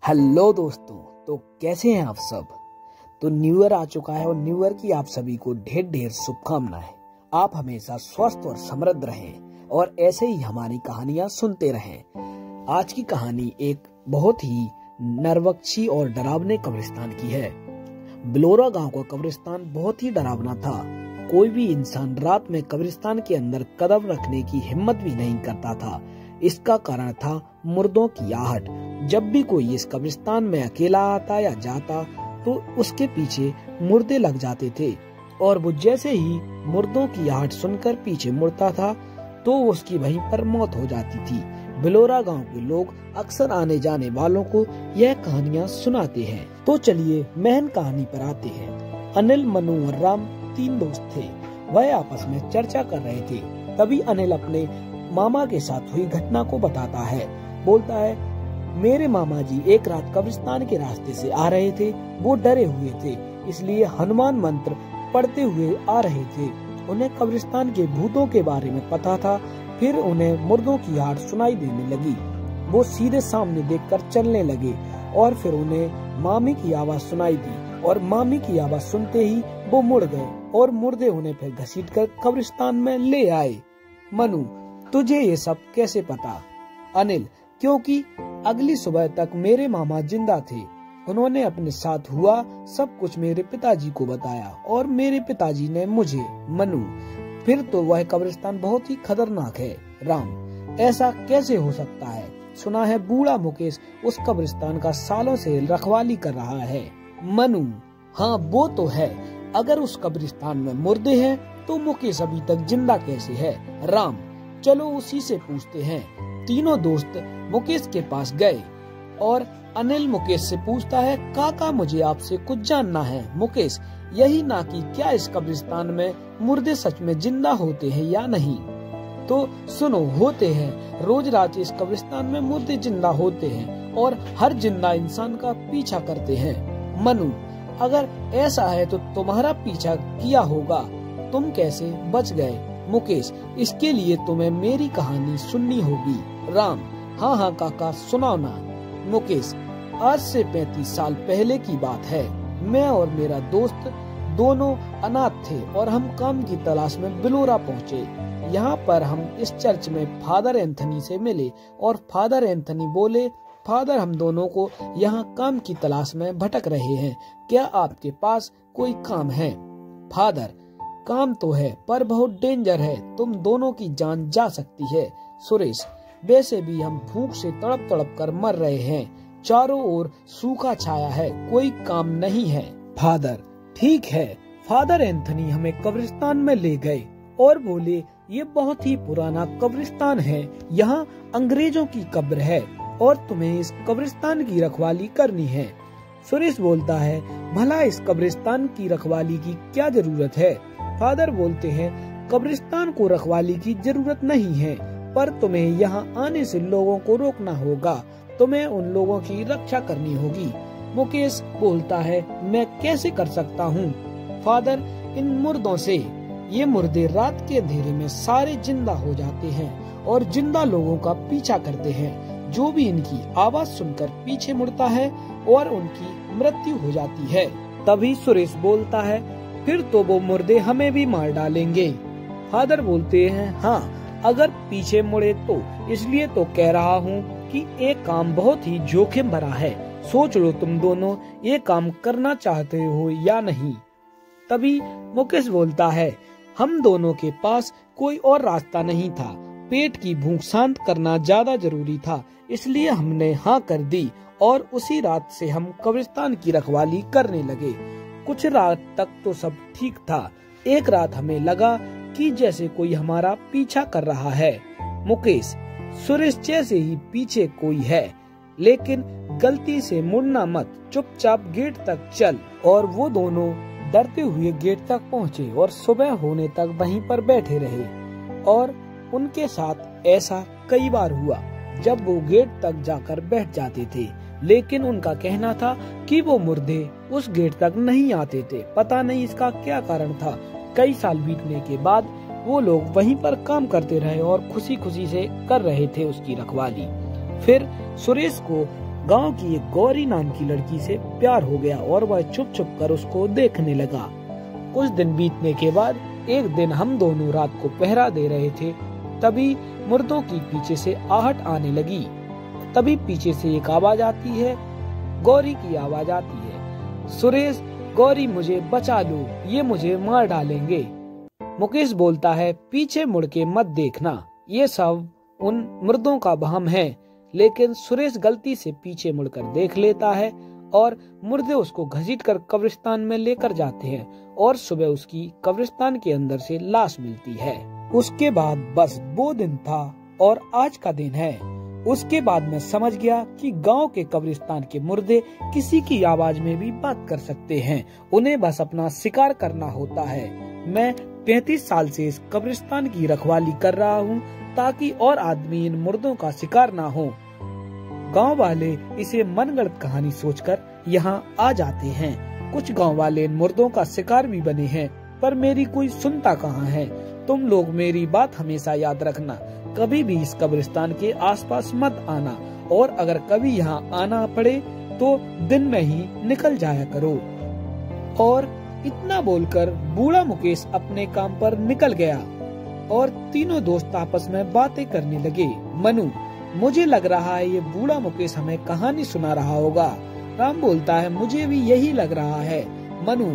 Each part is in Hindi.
हेलो दोस्तों, तो कैसे हैं आप सब। तो न्यू ईयर आ चुका है और न्यू ईयर की आप सभी को ढेर ढेर शुभकामनाएं। आप हमेशा स्वस्थ और समृद्ध रहें और ऐसे ही हमारी कहानियां सुनते रहें। आज की कहानी एक बहुत ही नरवक्षी और डरावने कब्रिस्तान की है। बिलोरा गांव का कब्रिस्तान बहुत ही डरावना था। कोई भी इंसान रात में कब्रिस्तान के अंदर कदम रखने की हिम्मत भी नहीं करता था। इसका कारण था मुर्दों की आहट। जब भी कोई इस कब्रिस्तान में अकेला आता या जाता तो उसके पीछे मुर्दे लग जाते थे और वो जैसे ही मुर्दों की आहट सुनकर पीछे मुड़ता था तो उसकी वहीं पर मौत हो जाती थी। बिलोरा गांव के लोग अक्सर आने जाने वालों को यह कहानियां सुनाते हैं। तो चलिए मेन कहानी पर आते हैं। अनिल, मनु और राम तीन दोस्त थे। वह आपस में चर्चा कर रहे थे। तभी अनिल अपने मामा के साथ हुई घटना को बताता है। बोलता है, मेरे मामा जी एक रात कब्रिस्तान के रास्ते से आ रहे थे। वो डरे हुए थे, इसलिए हनुमान मंत्र पढ़ते हुए आ रहे थे। उन्हें कब्रिस्तान के भूतों के बारे में पता था। फिर उन्हें मुर्दों की आहट सुनाई देने लगी। वो सीधे सामने देखकर चलने लगे और फिर उन्हें मामी की आवाज सुनाई दी और मामी की आवाज सुनते ही वो मुड़ गए और मुर्दे उन्हें फिर घसीटकर कब्रिस्तान में ले आए। मनु, तुझे ये सब कैसे पता? अनिल, क्योंकि अगली सुबह तक मेरे मामा जिंदा थे। उन्होंने अपने साथ हुआ सब कुछ मेरे पिताजी को बताया और मेरे पिताजी ने मुझे। मनु, फिर तो वह कब्रिस्तान बहुत ही खतरनाक है। राम, ऐसा कैसे हो सकता है? सुना है बूढ़ा मुकेश उस कब्रिस्तान का सालों से रखवाली कर रहा है। मनु, हाँ वो तो है। अगर उस कब्रिस्तान में मुर्दे हैं तो मुकेश अभी तक जिंदा कैसे है? राम, चलो उसी से पूछते हैं। तीनों दोस्त मुकेश के पास गए और अनिल मुकेश से पूछता है, काका मुझे आपसे कुछ जानना है। मुकेश, यही ना कि क्या इस कब्रिस्तान में मुर्दे सच में जिंदा होते हैं या नहीं? तो सुनो, होते हैं। रोज रात इस कब्रिस्तान में मुर्दे जिंदा होते हैं और हर जिंदा इंसान का पीछा करते हैं। मनु, अगर ऐसा है तो तुम्हारा पीछा किया होगा, तुम कैसे बच गए? मुकेश, इसके लिए तुम्हें मेरी कहानी सुननी होगी। राम, हाँ हाँ काका, सुनाओ ना। मुकेश, आज से 35 साल पहले की बात है। मैं और मेरा दोस्त दोनों अनाथ थे और हम काम की तलाश में बिलोरा पहुँचे। यहाँ पर हम इस चर्च में फादर एंथनी से मिले और फादर एंथनी बोले, फादर हम दोनों को यहाँ काम की तलाश में भटक रहे हैं, क्या आपके पास कोई काम है? फादर, काम तो है पर बहुत डेंजर है, तुम दोनों की जान जा सकती है। सुरेश, वैसे भी हम भूख से तड़प तड़प कर मर रहे हैं, चारों ओर सूखा छाया है, कोई काम नहीं है। फादर, ठीक है। फादर एंथनी हमें कब्रिस्तान में ले गए और बोले, ये बहुत ही पुराना कब्रिस्तान है, यहाँ अंग्रेजों की कब्र है और तुम्हें इस कब्रिस्तान की रखवाली करनी है। सुरेश बोलता है, भला इस कब्रिस्तान की रखवाली की क्या जरूरत है? फादर बोलते हैं, कब्रिस्तान को रखवाली की जरूरत नहीं है, पर तुम्हें यहाँ आने से लोगों को रोकना होगा, तुम्हें उन लोगों की रक्षा करनी होगी। मुकेश बोलता है, मैं कैसे कर सकता हूँ? फादर, इन मुर्दों से। ये मुर्दे रात के अंधेरे में सारे जिंदा हो जाते हैं और जिंदा लोगों का पीछा करते हैं। जो भी इनकी आवाज सुनकर पीछे मुड़ता है और उनकी मृत्यु हो जाती है। तभी सुरेश बोलता है, फिर तो वो मुर्दे हमें भी मार डालेंगे। फादर बोलते हैं, हाँ अगर पीछे मुड़े तो। इसलिए तो कह रहा हूँ कि एक काम बहुत ही जोखिम भरा है, सोच लो तुम दोनों ये काम करना चाहते हो या नहीं। तभी मुकेश बोलता है, हम दोनों के पास कोई और रास्ता नहीं था, पेट की भूख शांत करना ज्यादा जरूरी था, इसलिए हमने हाँ कर दी और उसी रात से हम कब्रिस्तान की रखवाली करने लगे। कुछ रात तक तो सब ठीक था। एक रात हमें लगा कि जैसे कोई हमारा पीछा कर रहा है। मुकेश, सुरेश, जैसे ही पीछे कोई है, लेकिन गलती से मुड़ना मत, चुपचाप गेट तक चल। और वो दोनों डरते हुए गेट तक पहुँचे और सुबह होने तक वहीं पर बैठे रहे। और उनके साथ ऐसा कई बार हुआ जब वो गेट तक जाकर बैठ जाते थे, लेकिन उनका कहना था कि वो मुर्दे उस गेट तक नहीं आते थे। पता नहीं इसका क्या कारण था। कई साल बीतने के बाद वो लोग वहीं पर काम करते रहे और खुशी खुशी से कर रहे थे उसकी रखवाली। फिर सुरेश को गांव की एक गौरी नाम की लड़की से प्यार हो गया और वह छुप छुप कर उसको देखने लगा। कुछ दिन बीतने के बाद एक दिन हम दोनों रात को पहरा दे रहे थे, तभी मुर्दों की पीछे से आहट आने लगी। तभी पीछे से एक आवाज आती है, गौरी की आवाज आती है, सुरेश गौरी मुझे बचा लो, ये मुझे मार डालेंगे। मुकेश बोलता है, पीछे मुड़ के मत देखना, ये सब उन मुर्दों का वहम है। लेकिन सुरेश गलती से पीछे मुड़कर देख लेता है और मुर्दे उसको घसीटकर कब्रिस्तान में लेकर जाते हैं और सुबह उसकी कब्रिस्तान के अंदर से लाश मिलती है। उसके बाद बस वो दिन था और आज का दिन है। उसके बाद मैं समझ गया कि गांव के कब्रिस्तान के मुर्दे किसी की आवाज में भी बात कर सकते हैं, उन्हें बस अपना शिकार करना होता है। मैं 35 साल से इस कब्रिस्तान की रखवाली कर रहा हूँ ताकि और आदमी इन मुर्दों का शिकार ना हो। गांव वाले इसे मनगढ़ंत कहानी सोचकर यहाँ आ जाते हैं। कुछ गांव वाले इन मुर्दों का शिकार भी बने हैं, पर मेरी कोई सुनता कहाँ है। तुम लोग मेरी बात हमेशा याद रखना, कभी भी इस कब्रिस्तान के आसपास मत आना, और अगर कभी यहाँ आना पड़े तो दिन में ही निकल जाया करो। और इतना बोलकर बूढ़ा मुकेश अपने काम पर निकल गया और तीनों दोस्त आपस में बातें करने लगे। मनु, मुझे लग रहा है ये बूढ़ा मुकेश हमें कहानी सुना रहा होगा। राम बोलता है, मुझे भी यही लग रहा है। मनु,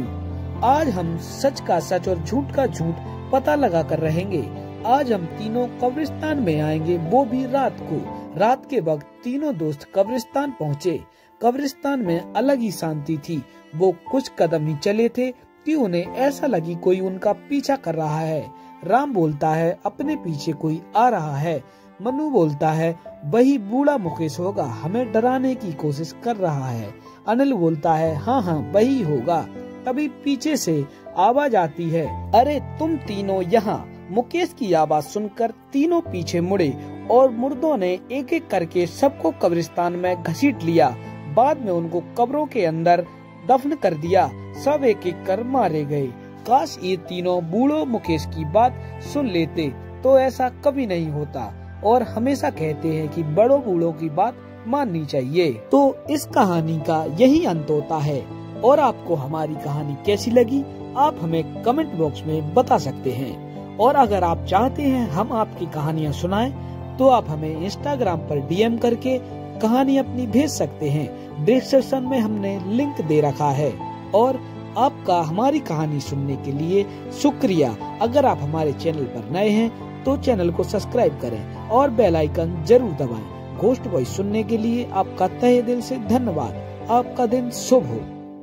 आज हम सच का सच और झूठ का झूठ पता लगा कर रहेंगे। आज हम तीनों कब्रिस्तान में आएंगे, वो भी रात को। रात के वक्त तीनों दोस्त कब्रिस्तान पहुँचे। कब्रिस्तान में अलग ही शांति थी। वो कुछ कदम ही चले थे कि उन्हें ऐसा लगी कोई उनका पीछा कर रहा है। राम बोलता है, अपने पीछे कोई आ रहा है। मनु बोलता है, वही बूढ़ा मुकेश होगा, हमें डराने की कोशिश कर रहा है। अनिल बोलता है, हाँ हाँ वही होगा। तभी पीछे से आवाज आती है, अरे तुम तीनों यहाँ। मुकेश की आवाज सुनकर तीनों पीछे मुड़े और मुर्दों ने एक एक करके सबको कब्रिस्तान में घसीट लिया। बाद में उनको कब्रों के अंदर दफन कर दिया। सब एक एक कर मारे गए। काश ये तीनों बूढ़ो मुकेश की बात सुन लेते, तो ऐसा कभी नहीं होता। और हमेशा कहते हैं कि बड़ों बूढ़ों की बात माननी चाहिए। तो इस कहानी का यही अंत होता है। और आपको हमारी कहानी कैसी लगी, आप हमें कमेंट बॉक्स में बता सकते हैं। और अगर आप चाहते हैं हम आपकी कहानियाँ सुनाएं, तो आप हमें इंस्टाग्राम पर DM करके कहानी अपनी भेज सकते हैं। डिस्क्रिप्शन में हमने लिंक दे रखा है। और आपका हमारी कहानी सुनने के लिए शुक्रिया। अगर आप हमारे चैनल पर नए हैं तो चैनल को सब्सक्राइब करें और बेल आइकन जरूर दबाएं। घोस्ट वॉइस सुनने के लिए आपका तहे दिल से धन्यवाद। आपका दिन शुभ हो।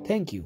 Thank you.